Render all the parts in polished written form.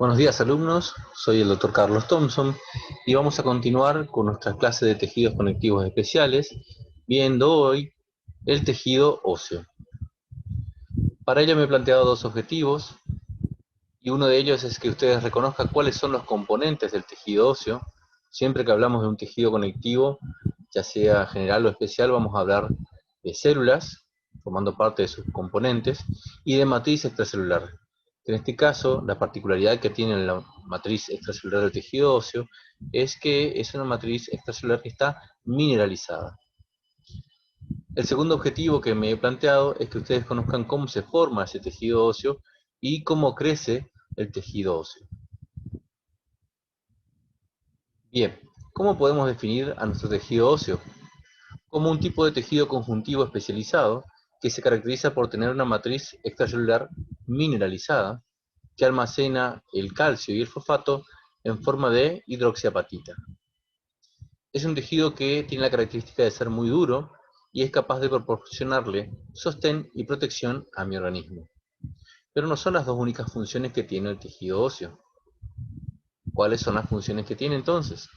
Buenos días alumnos, soy el Dr. Carlos Thompson y vamos a continuar con nuestra clase de tejidos conectivos especiales, viendo hoy el tejido óseo. Para ello me he planteado dos objetivos y uno de ellos es que ustedes reconozcan cuáles son los componentes del tejido óseo. Siempre que hablamos de un tejido conectivo, ya sea general o especial, vamos a hablar de células, formando parte de sus componentes, y de matriz extracelular. En este caso, la particularidad que tiene la matriz extracelular del tejido óseo es que es una matriz extracelular que está mineralizada. El segundo objetivo que me he planteado es que ustedes conozcan cómo se forma ese tejido óseo y cómo crece el tejido óseo. Bien, ¿cómo podemos definir a nuestro tejido óseo? Como un tipo de tejido conjuntivo especializado que se caracteriza por tener una matriz extracelular mineralizada que almacena el calcio y el fosfato en forma de hidroxiapatita. Es un tejido que tiene la característica de ser muy duro y es capaz de proporcionarle sostén y protección a mi organismo. Pero no son las dos únicas funciones que tiene el tejido óseo. ¿Cuáles son las funciones que tiene entonces?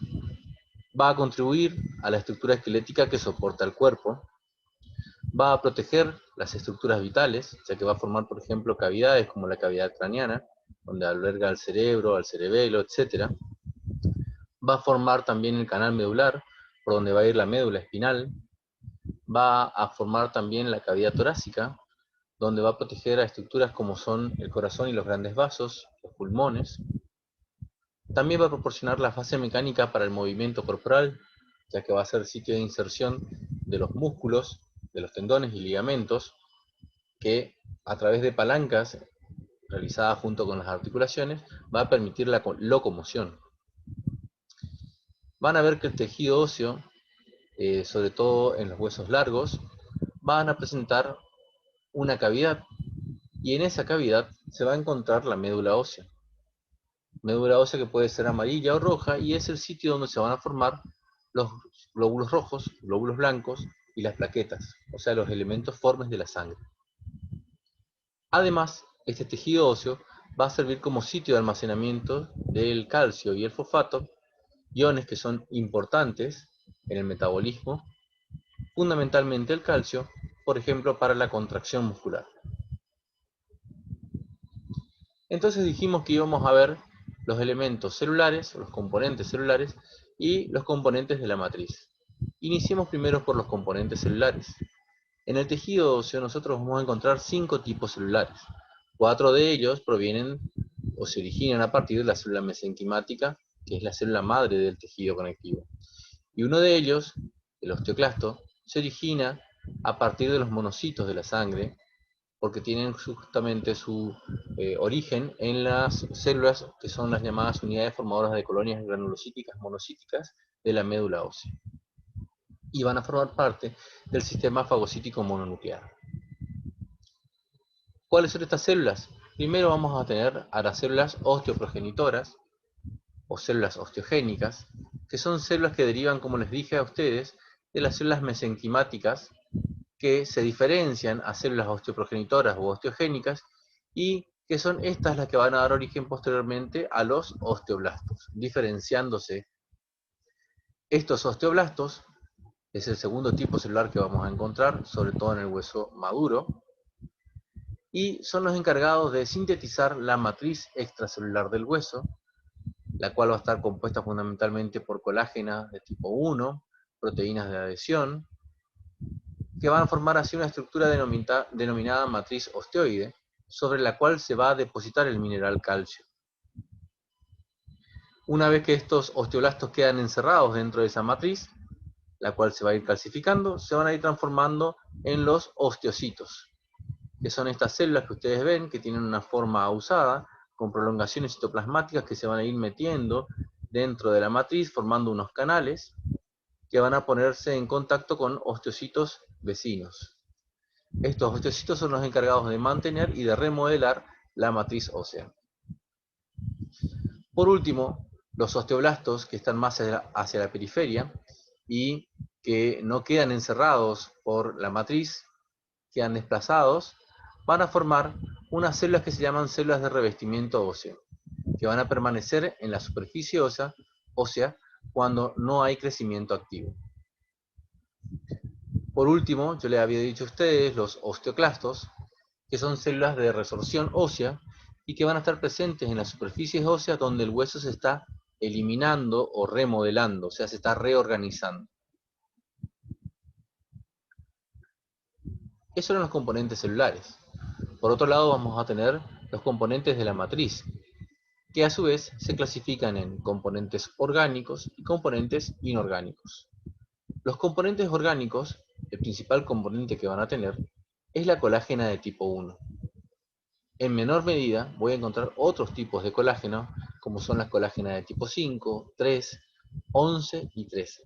Va a contribuir a la estructura esquelética que soporta el cuerpo, va a proteger las estructuras vitales, ya que va a formar, por ejemplo, cavidades como la cavidad craneana, donde alberga el cerebro, al cerebelo, etc. Va a formar también el canal medular, por donde va a ir la médula espinal. Va a formar también la cavidad torácica, donde va a proteger a estructuras como son el corazón y los grandes vasos, los pulmones. También va a proporcionar la fase mecánica para el movimiento corporal, ya que va a ser sitio de inserción de los músculos, de los tendones y ligamentos, que a través de palancas realizadas junto con las articulaciones va a permitir la locomoción. Van a ver que el tejido óseo, sobre todo en los huesos largos, van a presentar una cavidad y en esa cavidad se va a encontrar la médula ósea. Médula ósea que puede ser amarilla o roja y es el sitio donde se van a formar los glóbulos rojos, glóbulos blancos y las plaquetas, o sea, los elementos formes de la sangre. Además, este tejido óseo va a servir como sitio de almacenamiento del calcio y el fosfato, iones que son importantes en el metabolismo, fundamentalmente el calcio, por ejemplo, para la contracción muscular. Entonces dijimos que íbamos a ver los elementos celulares, los componentes celulares, y los componentes de la matriz. Iniciemos primero por los componentes celulares. En el tejido óseo nosotros vamos a encontrar 5 tipos celulares. 4 de ellos provienen o se originan a partir de la célula mesenquimática, que es la célula madre del tejido conectivo. Y uno de ellos, el osteoclasto, se origina a partir de los monocitos de la sangre, porque tienen justamente su origen en las células que son las llamadas unidades formadoras de colonias granulocíticas monocíticas de la médula ósea. Y van a formar parte del sistema fagocítico mononuclear. ¿Cuáles son estas células? Primero vamos a tener a las células osteoprogenitoras o células osteogénicas, que son células que derivan, como les dije a ustedes, de las células mesenquimáticas, que se diferencian a células osteoprogenitoras u osteogénicas y que son estas las que van a dar origen posteriormente a los osteoblastos, diferenciándose. Estos osteoblastos es el segundo tipo celular que vamos a encontrar, sobre todo en el hueso maduro, y son los encargados de sintetizar la matriz extracelular del hueso, la cual va a estar compuesta fundamentalmente por colágenas de tipo 1, proteínas de adhesión, que van a formar así una estructura denominada matriz osteoide, sobre la cual se va a depositar el mineral calcio. Una vez que estos osteoblastos quedan encerrados dentro de esa matriz, la cual se va a ir calcificando, se van a ir transformando en los osteocitos, que son estas células que ustedes ven, que tienen una forma ausada, con prolongaciones citoplasmáticas que se van a ir metiendo dentro de la matriz, formando unos canales, que van a ponerse en contacto con osteocitos vecinos. Estos osteocitos son los encargados de mantener y de remodelar la matriz ósea. Por último, los osteoblastos, que están más hacia la periferia y que no quedan encerrados por la matriz, quedan desplazados, van a formar unas células que se llaman células de revestimiento óseo, que van a permanecer en la superficie ósea cuando no hay crecimiento activo. Por último, yo les había dicho a ustedes los osteoclastos, que son células de resorción ósea y que van a estar presentes en las superficies óseas donde el hueso se está eliminando o remodelando, o sea, se está reorganizando. Esos son los componentes celulares. Por otro lado, vamos a tener los componentes de la matriz, que a su vez se clasifican en componentes orgánicos y componentes inorgánicos. Los componentes orgánicos, el principal componente que van a tener, es la colágena de tipo 1. En menor medida voy a encontrar otros tipos de colágeno, como son las colágenas de tipo 5, 3, 11 y 13.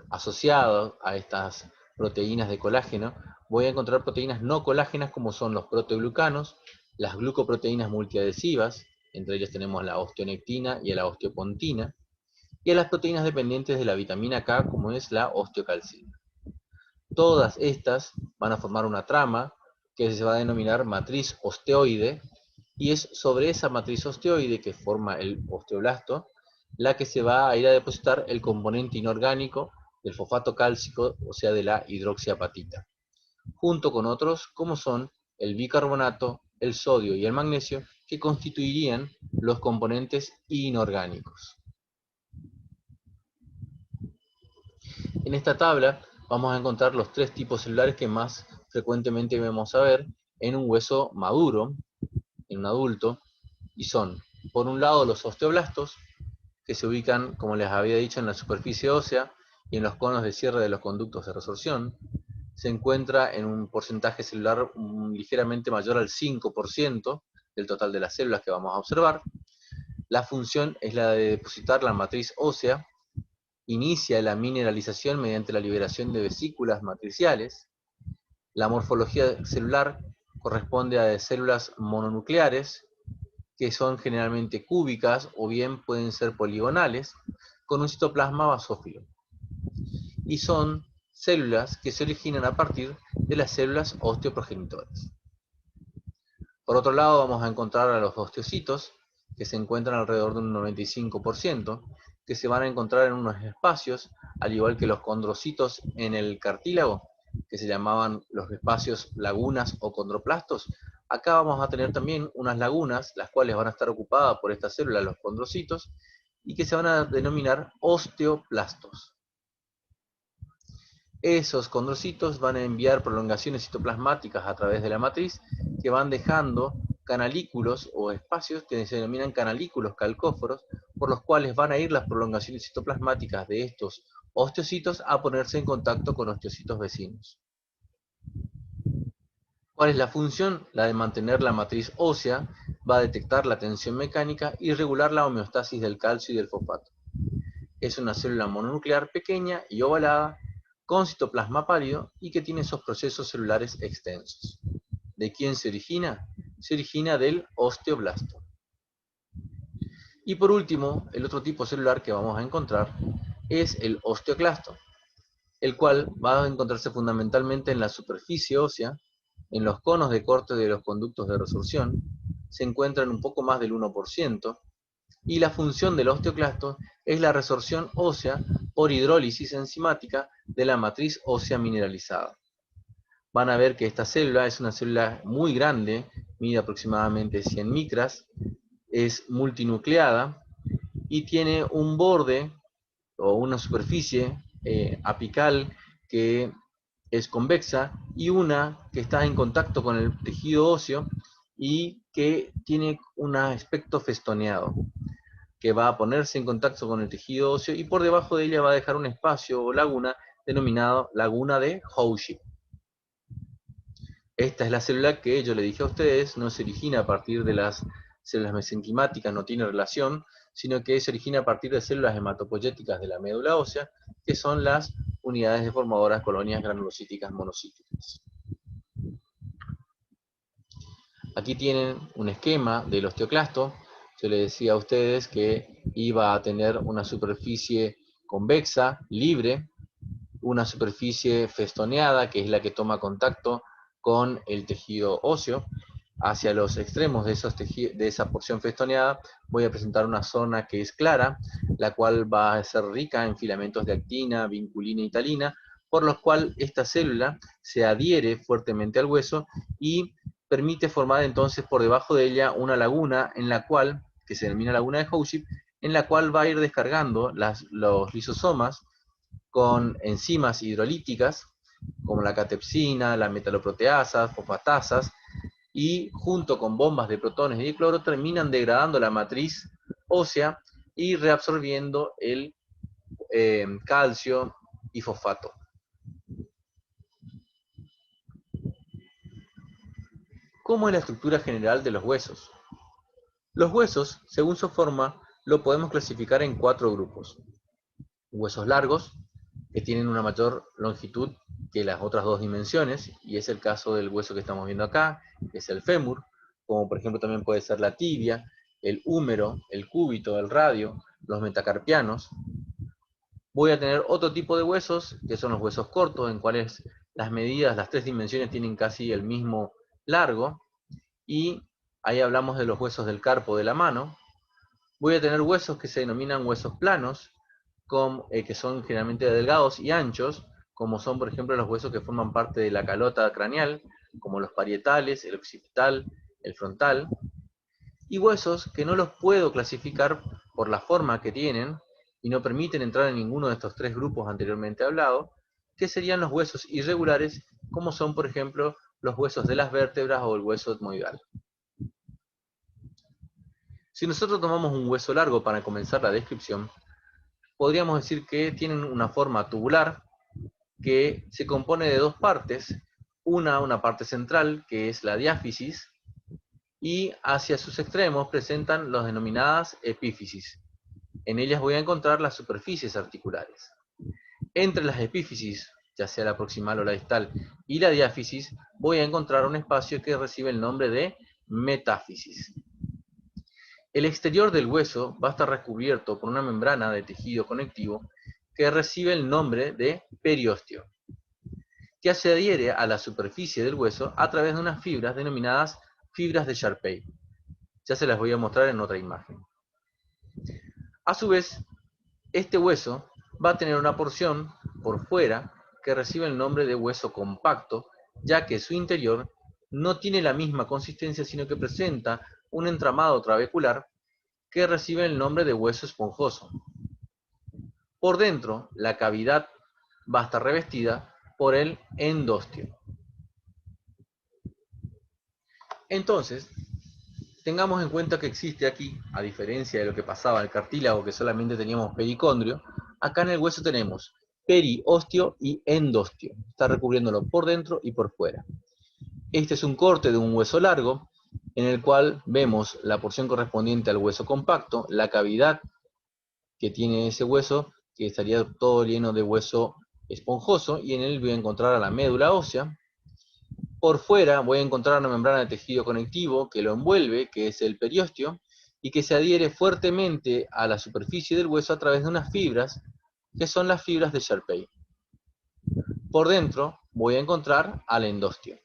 Asociado a estas proteínas de colágeno, voy a encontrar proteínas no colágenas como son los proteoglucanos, las glucoproteínas multiadhesivas, entre ellas tenemos la osteonectina y la osteopontina, y a las proteínas dependientes de la vitamina K como es la osteocalcina. Todas estas van a formar una trama que se va a denominar matriz osteoide, y es sobre esa matriz osteoide que forma el osteoblasto la que se va a ir a depositar el componente inorgánico del fosfato cálcico, o sea de la hidroxiapatita, junto con otros como son el bicarbonato, el sodio y el magnesio, que constituirían los componentes inorgánicos. En esta tabla vamos a encontrar los tres tipos celulares que más frecuentemente vamos a ver en un hueso maduro, en un adulto, y son, por un lado, los osteoblastos, que se ubican, como les había dicho, en la superficie ósea y en los conos de cierre de los conductos de resorción. Se encuentra en un porcentaje celular ligeramente mayor al 5% del total de las células que vamos a observar. La función es la de depositar la matriz ósea, inicia la mineralización mediante la liberación de vesículas matriciales. La morfología celular corresponde a células mononucleares, que son generalmente cúbicas o bien pueden ser poligonales, con un citoplasma basófilo. Y son células que se originan a partir de las células osteoprogenitoras. Por otro lado, vamos a encontrar a los osteocitos, que se encuentran alrededor de un 95%, que se van a encontrar en unos espacios, al igual que los condrocitos en el cartílago, que se llamaban los espacios lagunas o condroplastos. Acá vamos a tener también unas lagunas, las cuales van a estar ocupadas por estas células, los condrocitos, y que se van a denominar osteoplastos. Esos condrocitos van a enviar prolongaciones citoplasmáticas a través de la matriz, que van dejando canalículos o espacios que se denominan canalículos calcóforos, por los cuales van a ir las prolongaciones citoplasmáticas de estos osteocitos a ponerse en contacto con osteocitos vecinos. ¿Cuál es la función? La de mantener la matriz ósea, va a detectar la tensión mecánica y regular la homeostasis del calcio y del fosfato. Es una célula mononuclear pequeña y ovalada, con citoplasma pálido y que tiene esos procesos celulares extensos. ¿De quién se origina? Se origina del osteoblasto. Y por último, el otro tipo celular que vamos a encontrar es el osteoclasto, el cual va a encontrarse fundamentalmente en la superficie ósea, en los conos de corte de los conductos de resorción, se encuentran un poco más del 1%, y la función del osteoclasto es la resorción ósea por hidrólisis enzimática de la matriz ósea mineralizada. Van a ver que esta célula es una célula muy grande, mide aproximadamente 100 micras, es multinucleada y tiene un borde o una superficie apical que es convexa y una que está en contacto con el tejido óseo y que tiene un aspecto festoneado, que va a ponerse en contacto con el tejido óseo y por debajo de ella va a dejar un espacio o laguna denominado laguna de Houship. Esta es la célula que yo le dije a ustedes, no se origina a partir de las células mesenquimáticas, no tiene relación, sino que se origina a partir de células hematopoyéticas de la médula ósea, que son las unidades deformadoras colonias granulocíticas monocíclicas. Aquí tienen un esquema del osteoclasto. Yo les decía a ustedes que iba a tener una superficie convexa, libre, una superficie festoneada, que es la que toma contacto con el tejido óseo. hacia los extremos de esa porción festoneada voy a presentar una zona que es clara, la cual va a ser rica en filamentos de actina, vinculina y talina, por los cuales esta célula se adhiere fuertemente al hueso y permite formar entonces por debajo de ella una laguna en la cual, que se denomina laguna de Howship, en la cual va a ir descargando los lisosomas con enzimas hidrolíticas, como la catepsina, la metaloproteasas, fosfatasas, y junto con bombas de protones y de cloro terminan degradando la matriz ósea y reabsorbiendo el calcio y fosfato. ¿Cómo es la estructura general de los huesos? Los huesos, según su forma, lo podemos clasificar en 4 grupos. Huesos largos, que tienen una mayor longitud que las otras 2 dimensiones, y es el caso del hueso que estamos viendo acá, que es el fémur, como por ejemplo también puede ser la tibia, el húmero, el cúbito, el radio, los metacarpianos. Voy a tener otro tipo de huesos, que son los huesos cortos, en cuales las medidas, las 3 dimensiones tienen casi el mismo largo, y ahí hablamos de los huesos del carpo de la mano. Voy a tener huesos que se denominan huesos planos, que son generalmente delgados y anchos, como son por ejemplo los huesos que forman parte de la calota craneal, como los parietales, el occipital, el frontal, y huesos que no los puedo clasificar por la forma que tienen y no permiten entrar en ninguno de estos 3 grupos anteriormente hablados, que serían los huesos irregulares, como son por ejemplo los huesos de las vértebras o el hueso etmoidal. Si nosotros tomamos un hueso largo para comenzar la descripción, podríamos decir que tienen una forma tubular que se compone de 2 partes, una parte central que es la diáfisis y hacia sus extremos presentan las denominadas epífisis. En ellas voy a encontrar las superficies articulares. Entre las epífisis, ya sea la proximal o la distal, y la diáfisis, voy a encontrar un espacio que recibe el nombre de metáfisis. El exterior del hueso va a estar recubierto por una membrana de tejido conectivo que recibe el nombre de periósteo, que se adhiere a la superficie del hueso a través de unas fibras denominadas fibras de Sharpey. Ya se las voy a mostrar en otra imagen. A su vez, este hueso va a tener una porción por fuera que recibe el nombre de hueso compacto, ya que su interior no tiene la misma consistencia, sino que presenta un entramado trabecular que recibe el nombre de hueso esponjoso. Por dentro, la cavidad va a estar revestida por el endostio. Entonces, tengamos en cuenta que existe aquí, a diferencia de lo que pasaba en el cartílago, que solamente teníamos pericondrio, acá en el hueso tenemos periostio y endostio. Está recubriéndolo por dentro y por fuera. Este es un corte de un hueso largo, en el cual vemos la porción correspondiente al hueso compacto, la cavidad que tiene ese hueso, que estaría todo lleno de hueso esponjoso, y en él voy a encontrar a la médula ósea. Por fuera voy a encontrar una membrana de tejido conectivo que lo envuelve, que es el periósteo, y que se adhiere fuertemente a la superficie del hueso a través de unas fibras, que son las fibras de Sharpey. Por dentro voy a encontrar al endostio.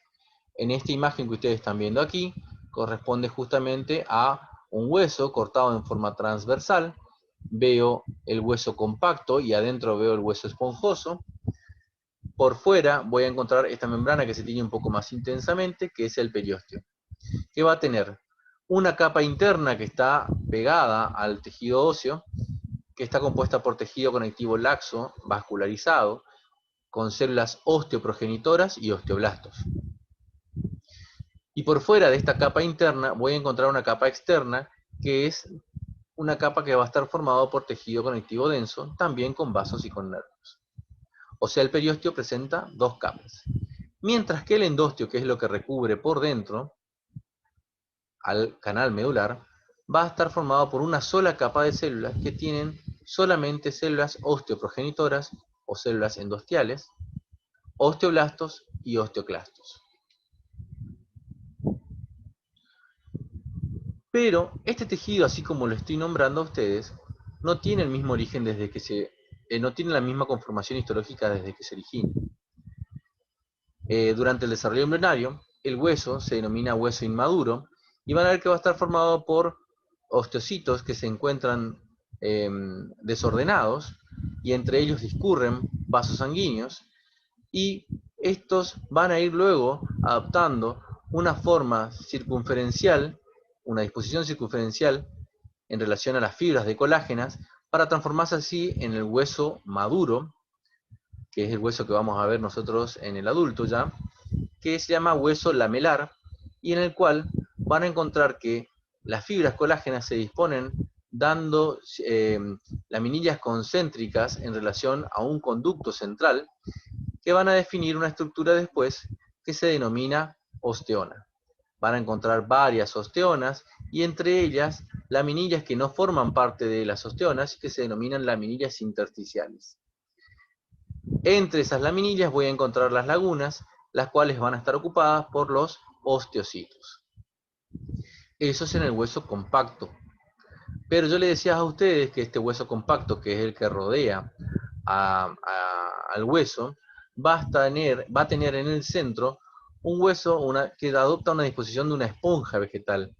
En esta imagen que ustedes están viendo aquí, corresponde justamente a un hueso cortado en forma transversal. Veo el hueso compacto y adentro veo el hueso esponjoso. Por fuera voy a encontrar esta membrana que se tiñe un poco más intensamente, que es el periósteo, que va a tener una capa interna que está pegada al tejido óseo, que está compuesta por tejido conectivo laxo, vascularizado, con células osteoprogenitoras y osteoblastos. Y por fuera de esta capa interna voy a encontrar una capa externa, que es una capa que va a estar formada por tejido conectivo denso, también con vasos y con nervios. O sea, el periósteo presenta 2 capas. Mientras que el endostio, que es lo que recubre por dentro al canal medular, va a estar formado por una sola capa de células que tienen solamente células osteoprogenitoras o células endostiales, osteoblastos y osteoclastos. Pero este tejido, así como lo estoy nombrando a ustedes, no tiene el mismo origen no tiene la misma conformación histológica desde que se origina. Durante el desarrollo embrionario, el hueso se denomina hueso inmaduro, y van a ver que va a estar formado por osteocitos que se encuentran desordenados, y entre ellos discurren vasos sanguíneos, y estos van a ir luego adoptando una forma circunferencial, una disposición circunferencial en relación a las fibras de colágenas, para transformarse así en el hueso maduro, que es el hueso que vamos a ver nosotros en el adulto ya, que se llama hueso lamelar, y en el cual van a encontrar que las fibras colágenas se disponen dando laminillas concéntricas en relación a un conducto central, que van a definir una estructura después que se denomina osteona. Van a encontrar varias osteonas, y entre ellas laminillas que no forman parte de las osteonas, que se denominan laminillas intersticiales. Entre esas laminillas voy a encontrar las lagunas, las cuales van a estar ocupadas por los osteocitos. Eso es en el hueso compacto. Pero yo les decía a ustedes que este hueso compacto, que es el que rodea al hueso, va a tener en el centro un hueso que adopta una disposición de una esponja vegetal,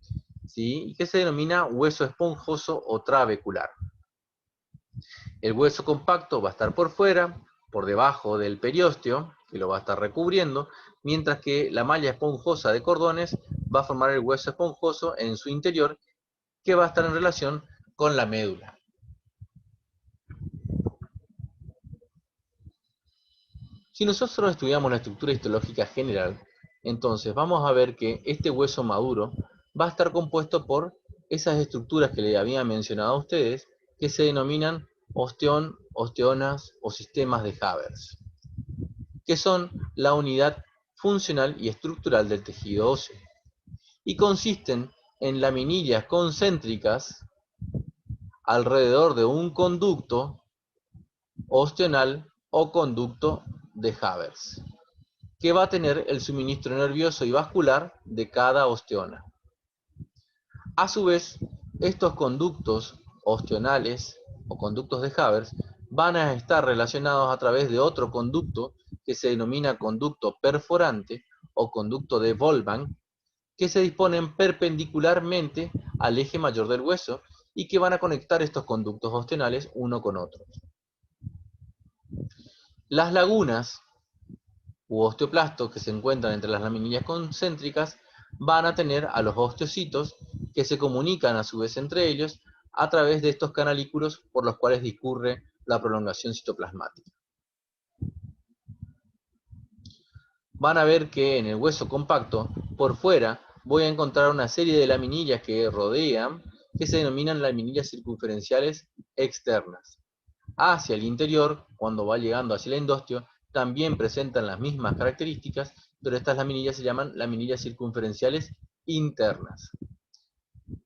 ¿sí? Y que se denomina hueso esponjoso o trabecular. El hueso compacto va a estar por fuera, por debajo del periósteo, que lo va a estar recubriendo, mientras que la malla esponjosa de cordones va a formar el hueso esponjoso en su interior, que va a estar en relación con la médula. Si nosotros estudiamos la estructura histológica general, entonces vamos a ver que este hueso maduro va a estar compuesto por esas estructuras que les había mencionado a ustedes, que se denominan osteón, osteonas o sistemas de Havers, que son la unidad funcional y estructural del tejido óseo, y consisten en laminillas concéntricas alrededor de un conducto osteonal o conducto de Havers, que va a tener el suministro nervioso y vascular de cada osteona. A su vez, estos conductos osteonales o conductos de Havers van a estar relacionados a través de otro conducto que se denomina conducto perforante o conducto de Volbang, que se disponen perpendicularmente al eje mayor del hueso y que van a conectar estos conductos osteonales uno con otro. Las lagunas u osteoplastos que se encuentran entre las laminillas concéntricas van a tener a los osteocitos, que se comunican a su vez entre ellos a través de estos canalículos por los cuales discurre la prolongación citoplasmática. Van a ver que en el hueso compacto, por fuera, voy a encontrar una serie de laminillas que rodean, que se denominan laminillas circunferenciales externas. Hacia el interior, cuando va llegando hacia el endostio, también presentan las mismas características, pero estas laminillas se llaman laminillas circunferenciales internas.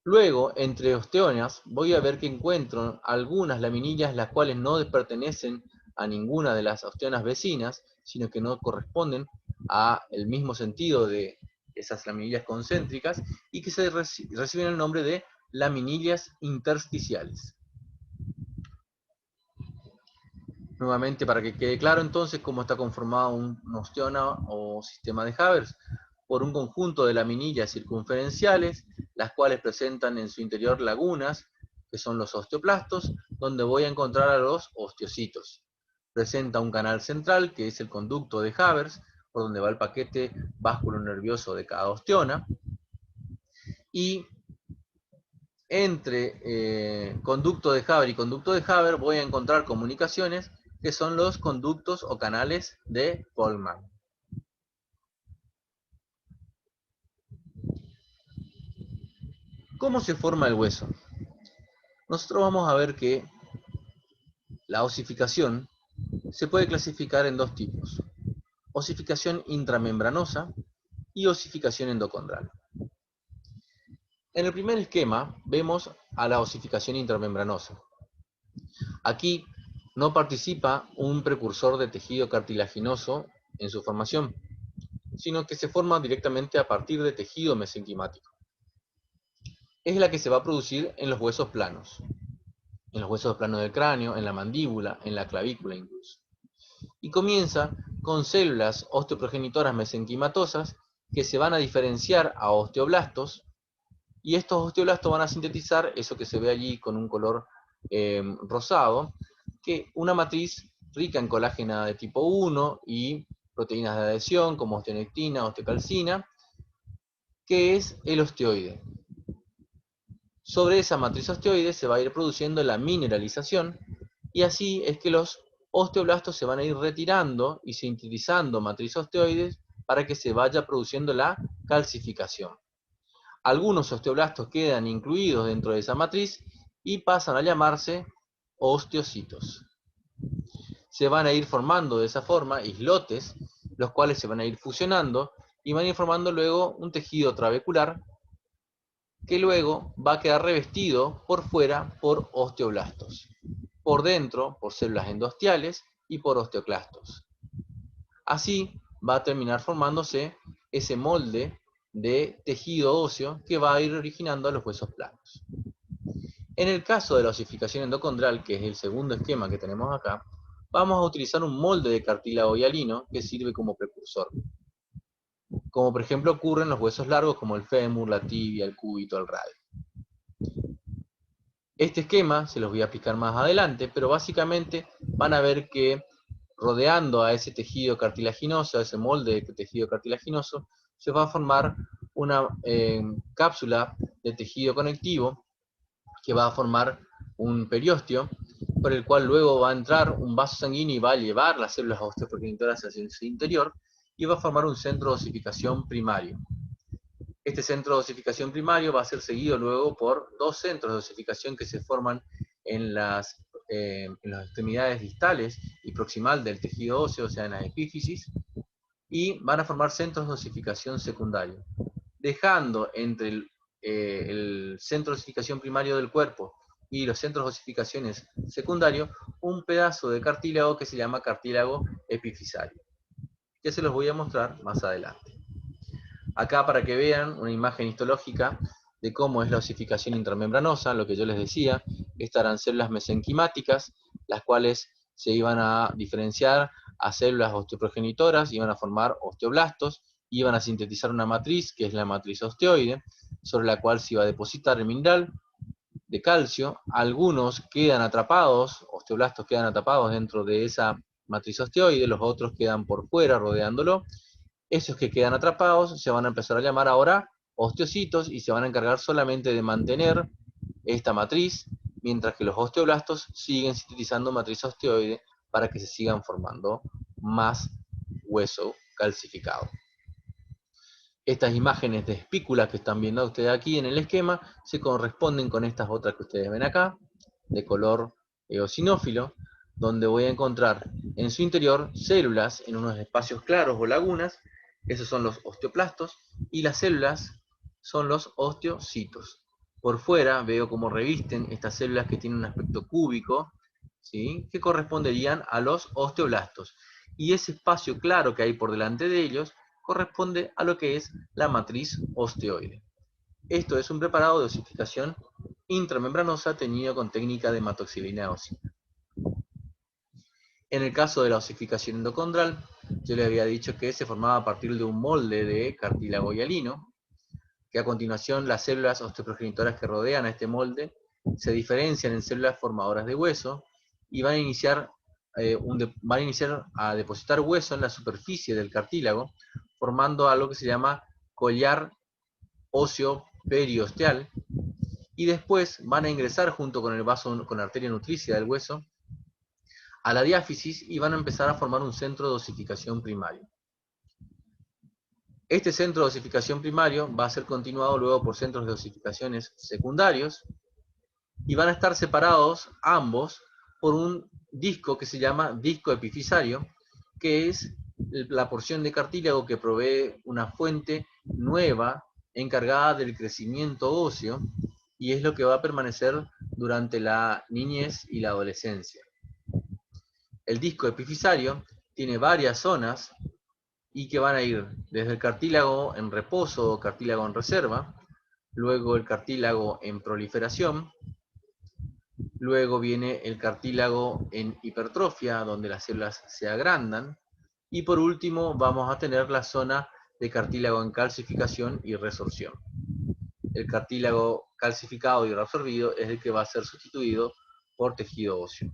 Luego, entre osteonas, voy a ver que encuentro algunas laminillas las cuales no pertenecen a ninguna de las osteonas vecinas, sino que no corresponden a el mismo sentido de esas laminillas concéntricas, y que se reciben el nombre de laminillas intersticiales. Nuevamente, para que quede claro entonces cómo está conformado un osteona o sistema de Havers, por un conjunto de laminillas circunferenciales, las cuales presentan en su interior lagunas, que son los osteoplastos, donde voy a encontrar a los osteocitos. Presenta un canal central, que es el conducto de Havers, por donde va el paquete básculo nervioso de cada osteona, y entre conducto de Haber y conducto de Haber voy a encontrar comunicaciones que son los conductos o canales de Volkmann. ¿Cómo se forma el hueso? Nosotros vamos a ver que la osificación se puede clasificar en dos tipos: osificación intramembranosa y osificación endocondral. En el primer esquema vemos a la osificación intramembranosa. Aquí no participa un precursor de tejido cartilaginoso en su formación, sino que se forma directamente a partir de tejido mesenquimático. Es la que se va a producir en los huesos planos del cráneo, en la mandíbula, en la clavícula incluso. Y comienza con células osteoprogenitoras mesenquimatosas que se van a diferenciar a osteoblastos, y estos osteoblastos van a sintetizar eso que se ve allí con un color rosado, que una matriz rica en colágena de tipo 1 y proteínas de adhesión como osteonectina, osteocalcina, que es el osteoide. Sobre esa matriz osteoide se va a ir produciendo la mineralización, y así es que los osteoblastos se van a ir retirando y sintetizando matriz osteoides para que se vaya produciendo la calcificación. Algunos osteoblastos quedan incluidos dentro de esa matriz y pasan a llamarse osteocitos. Se van a ir formando de esa forma islotes, los cuales se van a ir fusionando y van a ir formando luego un tejido trabecular que luego va a quedar revestido por fuera por osteoblastos, por dentro por células endosteales y por osteoclastos. Así va a terminar formándose ese molde de tejido óseo que va a ir originando a los huesos planos. En el caso de la osificación endocondral, que es el segundo esquema que tenemos acá, vamos a utilizar un molde de cartílago hialino que sirve como precursor, como por ejemplo ocurre en los huesos largos como el fémur, la tibia, el cúbito, el radio. Este esquema se los voy a explicar más adelante, pero básicamente van a ver que rodeando a ese tejido cartilaginoso, a ese molde de tejido cartilaginoso, se va a formar una cápsula de tejido conectivo que va a formar un periósteo, por el cual luego va a entrar un vaso sanguíneo y va a llevar las células osteoprogenitoras hacia su interior y va a formar un centro de osificación primario. Este centro de osificación primario va a ser seguido luego por dos centros de osificación que se forman en las extremidades distales y proximal del tejido óseo, o sea, en la epífisis, y van a formar centros de osificación secundario, dejando entre el centro de osificación primario del cuerpo y los centros de osificaciones secundarios un pedazo de cartílago que se llama cartílago epifisario, que se los voy a mostrar más adelante. Acá para que vean una imagen histológica de cómo es la osificación intramembranosa, lo que yo les decía, estas eran células mesenquimáticas, las cuales se iban a diferenciar a células osteoprogenitoras, iban a formar osteoblastos, iban a sintetizar una matriz, que es la matriz osteoide, sobre la cual se iba a depositar el mineral de calcio. Algunos quedan atrapados, osteoblastos quedan atrapados dentro de esa matriz osteoide, los otros quedan por fuera rodeándolo. Esos que quedan atrapados se van a empezar a llamar ahora osteocitos y se van a encargar solamente de mantener esta matriz, mientras que los osteoblastos siguen sintetizando matriz osteoide para que se sigan formando más hueso calcificado. Estas imágenes de espículas que están viendo ustedes aquí en el esquema se corresponden con estas otras que ustedes ven acá, de color eosinófilo, donde voy a encontrar en su interior células en unos espacios claros o lagunas. Esos son los osteoplastos, y las células son los osteocitos. Por fuera veo cómo revisten estas células que tienen un aspecto cúbico, ¿sí?, que corresponderían a los osteoblastos. Y ese espacio claro que hay por delante de ellos corresponde a lo que es la matriz osteoide. Esto es un preparado de osificación intramembranosa teñido con técnica de hematoxilina ósea. En el caso de la osificación endocondral, yo les había dicho que se formaba a partir de un molde de cartílago hialino, que a continuación las células osteoprogenitoras que rodean a este molde se diferencian en células formadoras de hueso y van a iniciar a depositar hueso en la superficie del cartílago, formando algo que se llama collar óseo periosteal, y después van a ingresar junto con el vaso, con la arteria nutricia del hueso, a la diáfisis y van a empezar a formar un centro de osificación primario. Este centro de osificación primario va a ser continuado luego por centros de osificaciones secundarios y van a estar separados ambos por un disco que se llama disco epifisario, que es la porción de cartílago que provee una fuente nueva encargada del crecimiento óseo, y es lo que va a permanecer durante la niñez y la adolescencia. El disco epifisario tiene varias zonas y que van a ir desde el cartílago en reposo o cartílago en reserva, luego el cartílago en proliferación, luego viene el cartílago en hipertrofia, donde las células se agrandan, y por último vamos a tener la zona de cartílago en calcificación y resorción. El cartílago calcificado y reabsorbido es el que va a ser sustituido por tejido óseo.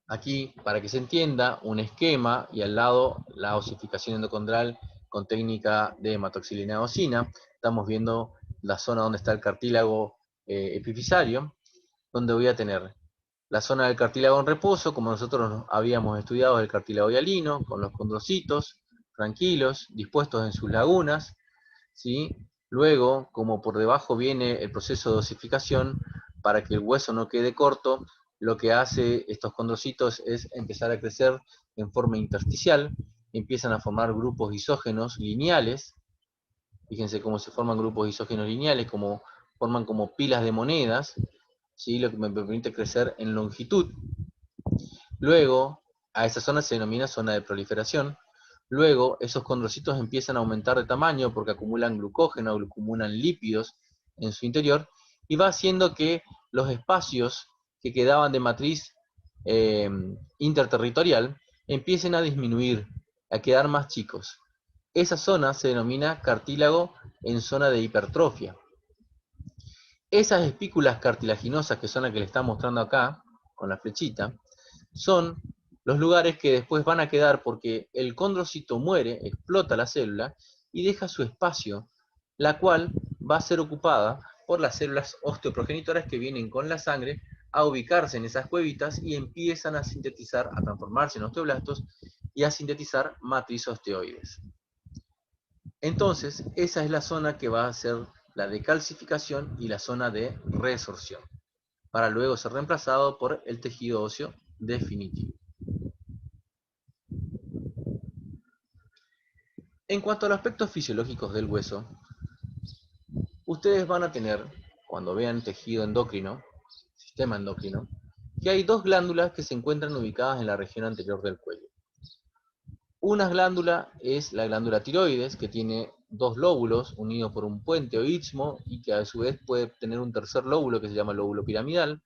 Aquí, para que se entienda, un esquema y al lado la osificación endocondral con técnica de hematoxilina eosina. Estamos viendo la zona donde está el cartílago epifisario, donde voy a tener la zona del cartílago en reposo, como nosotros habíamos estudiado el cartílago hialino, con los condrocitos tranquilos, dispuestos en sus lagunas, ¿sí? Luego, como por debajo viene el proceso de osificación, para que el hueso no quede corto, lo que hace estos condrocitos es empezar a crecer en forma intersticial, empiezan a formar grupos isógenos lineales. Fíjense cómo se forman grupos isógenos lineales, como forman como pilas de monedas, ¿sí? Lo que me permite crecer en longitud. Luego, a esa zona se denomina zona de proliferación. Luego, esos condrocitos empiezan a aumentar de tamaño porque acumulan glucógeno, acumulan lípidos en su interior, y va haciendo que los espacios que quedaban de matriz interterritorial empiecen a disminuir, a quedar más chicos. Esa zona se denomina cartílago en zona de hipertrofia. Esas espículas cartilaginosas, que son las que le está mostrando acá, con la flechita, son los lugares que después van a quedar porque el condrocito muere, explota la célula y deja su espacio, la cual va a ser ocupada por las células osteoprogenitoras que vienen con la sangre a ubicarse en esas cuevitas y empiezan a sintetizar, a transformarse en osteoblastos y a sintetizar matriz osteoides. Entonces, esa es la zona que va a ser la de calcificación y la zona de resorción, para luego ser reemplazado por el tejido óseo definitivo. En cuanto a los aspectos fisiológicos del hueso, ustedes van a tener, cuando vean tejido endocrino, sistema endocrino, que hay dos glándulas que se encuentran ubicadas en la región anterior del cuello. Una glándula es la glándula tiroides, que tiene dos lóbulos unidos por un puente o istmo y que a su vez puede tener un tercer lóbulo que se llama lóbulo piramidal.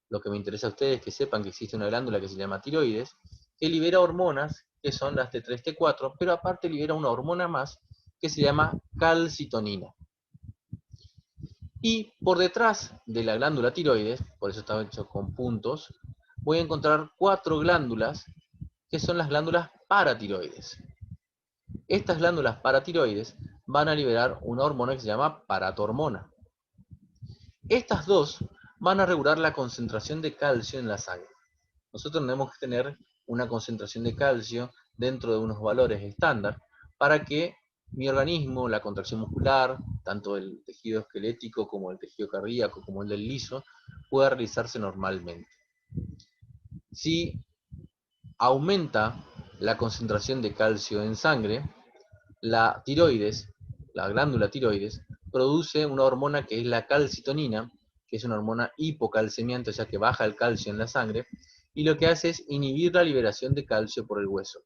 Lo que me interesa a ustedes es que sepan que existe una glándula que se llama tiroides, que libera hormonas, que son las T3, T4, pero aparte libera una hormona más que se llama calcitonina. Y por detrás de la glándula tiroides, por eso está hecho con puntos, voy a encontrar 4 glándulas que son las glándulas paratiroides. Estas glándulas paratiroides van a liberar una hormona que se llama paratormona. Estas dos van a regular la concentración de calcio en la sangre. Nosotros tenemos que tener una concentración de calcio dentro de unos valores estándar para que mi organismo, la contracción muscular, tanto el tejido esquelético como el tejido cardíaco como el del liso, pueda realizarse normalmente. Si aumenta la concentración de calcio en sangre, la tiroides, la glándula tiroides, produce una hormona que es la calcitonina, que es una hormona hipocalcemiante, o sea que baja el calcio en la sangre, y lo que hace es inhibir la liberación de calcio por el hueso.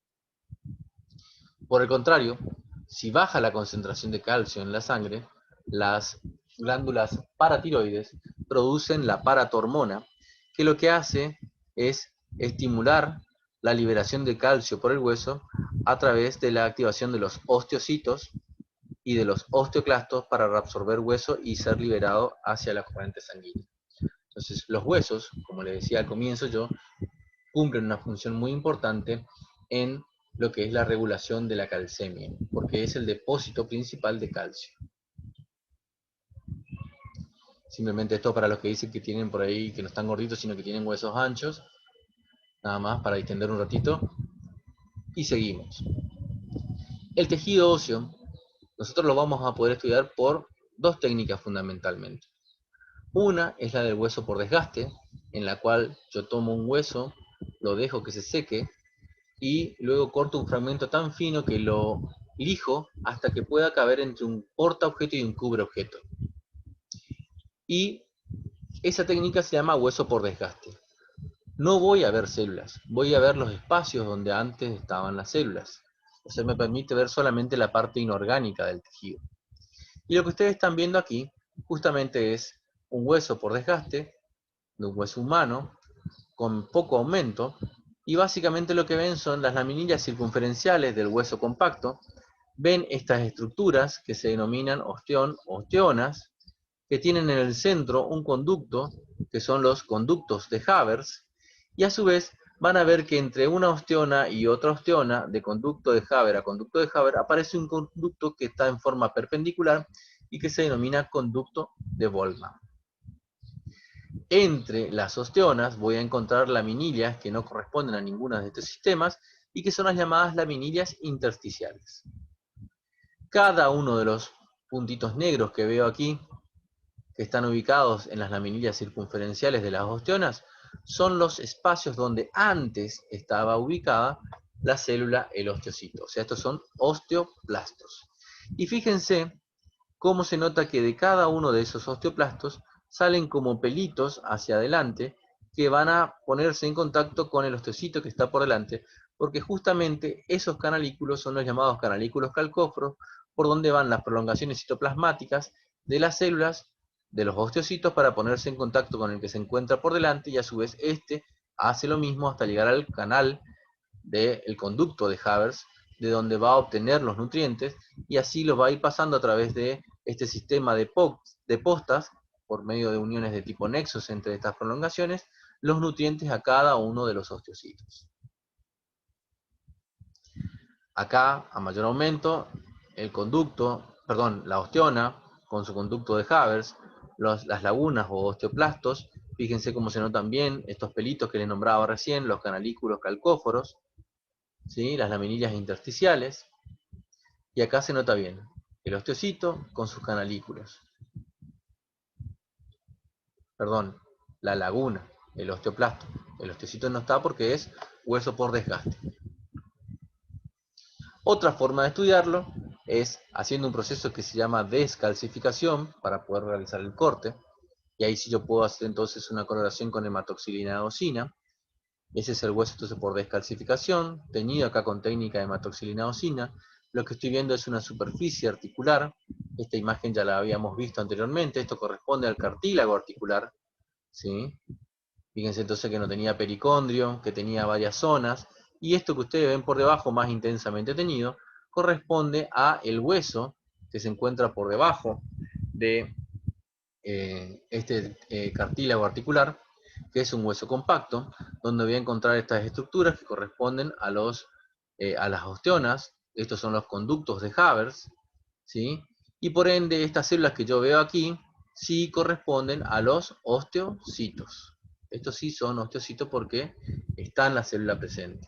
Por el contrario, si baja la concentración de calcio en la sangre, las glándulas paratiroides producen la paratormona, que lo que hace es estimular la liberación de calcio por el hueso a través de la activación de los osteocitos y de los osteoclastos para reabsorber hueso y ser liberado hacia la corriente sanguínea. Entonces, los huesos, como les decía al comienzo yo, cumplen una función muy importante en lo que es la regulación de la calcemia, porque es el depósito principal de calcio. Simplemente esto para los que dicen que tienen por ahí, que no están gorditos, sino que tienen huesos anchos, nada más para distender un ratito, y seguimos. El tejido óseo, nosotros lo vamos a poder estudiar por dos técnicas fundamentalmente. Una es la del hueso por desgaste, en la cual yo tomo un hueso, lo dejo que se seque, y luego corto un fragmento tan fino que lo lijo hasta que pueda caber entre un portaobjeto y un cubreobjeto. Y esa técnica se llama hueso por desgaste. No voy a ver células, voy a ver los espacios donde antes estaban las células. O sea, me permite ver solamente la parte inorgánica del tejido. Y lo que ustedes están viendo aquí justamente es un hueso por desgaste, de un hueso humano, con poco aumento, y básicamente lo que ven son las laminillas circunferenciales del hueso compacto. Ven estas estructuras que se denominan osteón o osteonas, que tienen en el centro un conducto, que son los conductos de Havers, y a su vez van a ver que entre una osteona y otra osteona, de conducto de Haber a conducto de Haber, aparece un conducto que está en forma perpendicular y que se denomina conducto de Volkmann. Entre las osteonas voy a encontrar laminillas que no corresponden a ninguno de estos sistemas y que son las llamadas laminillas intersticiales. Cada uno de los puntitos negros que veo aquí, que están ubicados en las laminillas circunferenciales de las osteonas, son los espacios donde antes estaba ubicada la célula, el osteocito. O sea, estos son osteoplastos. Y fíjense cómo se nota que de cada uno de esos osteoplastos salen como pelitos hacia adelante que van a ponerse en contacto con el osteocito que está por delante, porque justamente esos canalículos son los llamados canalículos calcóforos, por donde van las prolongaciones citoplasmáticas de las células de los osteocitos para ponerse en contacto con el que se encuentra por delante, y a su vez este hace lo mismo hasta llegar al canal del conducto de Havers, de donde va a obtener los nutrientes, y así los va a ir pasando a través de este sistema de postas, por medio de uniones de tipo nexos entre estas prolongaciones, los nutrientes a cada uno de los osteocitos. Acá, a mayor aumento, el conducto, perdón, la osteona, con su conducto de Havers, las lagunas o osteoplastos, fíjense cómo se notan bien estos pelitos que les nombraba recién, los canalículos calcóforos, ¿sí? Las laminillas intersticiales, y acá se nota bien el osteocito con sus canalículos. Perdón, la laguna, el osteoplasto. El osteocito no está porque es hueso por desgaste. Otra forma de estudiarlo es haciendo un proceso que se llama descalcificación para poder realizar el corte. Y ahí sí yo puedo hacer entonces una coloración con hematoxilina eosina. Ese es el hueso entonces por descalcificación, teñido acá con técnica de hematoxilina eosina. Lo que estoy viendo es una superficie articular. Esta imagen ya la habíamos visto anteriormente. Esto corresponde al cartílago articular, ¿sí? Fíjense entonces que no tenía pericondrio, que tenía varias zonas. Y esto que ustedes ven por debajo, más intensamente teñido, corresponde a el hueso que se encuentra por debajo de este cartílago articular, que es un hueso compacto, donde voy a encontrar estas estructuras que corresponden a las osteonas. Estos son los conductos de Havers, ¿sí? Y por ende, estas células que yo veo aquí, sí corresponden a los osteocitos. Estos sí son osteocitos porque está en la célula presente.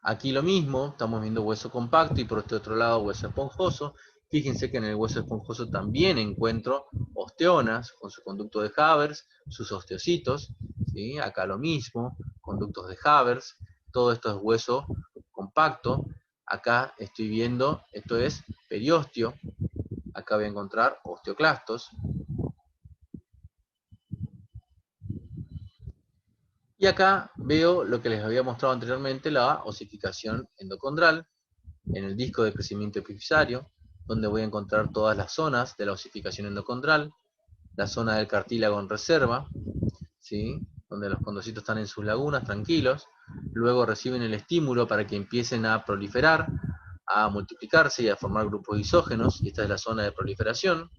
Aquí lo mismo, estamos viendo hueso compacto y por este otro lado hueso esponjoso. Fíjense que en el hueso esponjoso también encuentro osteonas con su conducto de Havers, sus osteocitos, ¿sí? Acá lo mismo, conductos de Havers, todo esto es hueso compacto. Acá estoy viendo, esto es periósteo, acá voy a encontrar osteoclastos. Y acá veo lo que les había mostrado anteriormente, la osificación endocondral, en el disco de crecimiento epifisario, donde voy a encontrar todas las zonas de la osificación endocondral, la zona del cartílago en reserva, ¿sí? Donde los condrocitos están en sus lagunas, tranquilos, luego reciben el estímulo para que empiecen a proliferar, a multiplicarse y a formar grupos isógenos, y esta es la zona de proliferación.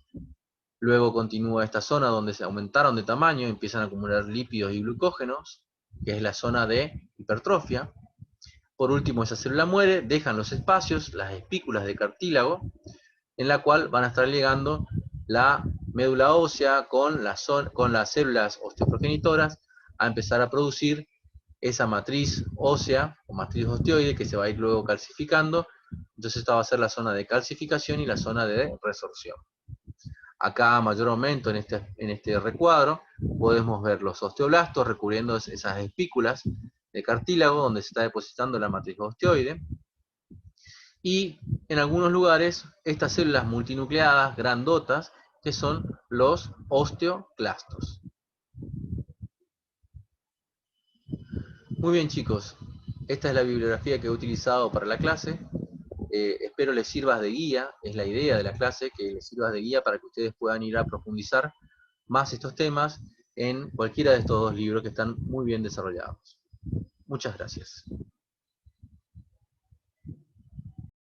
Luego continúa esta zona donde se aumentaron de tamaño, empiezan a acumular lípidos y glucógenos, que es la zona de hipertrofia. Por último, esa célula muere, dejan los espacios, las espículas de cartílago, en la cual van a estar llegando la médula ósea con las células osteoprogenitoras a empezar a producir esa matriz ósea o matriz osteoide que se va a ir luego calcificando. Entonces esta va a ser la zona de calcificación y la zona de resorción. Acá a mayor aumento en este recuadro podemos ver los osteoblastos recubriendo esas espículas de cartílago donde se está depositando la matriz osteoide, y en algunos lugares estas células multinucleadas grandotas que son los osteoclastos. Muy bien, chicos, esta es la bibliografía que he utilizado para la clase. Espero les sirva de guía, es la idea de la clase, que les sirva de guía para que ustedes puedan ir a profundizar más estos temas. en cualquiera de estos dos libros que están muy bien desarrollados. Muchas gracias.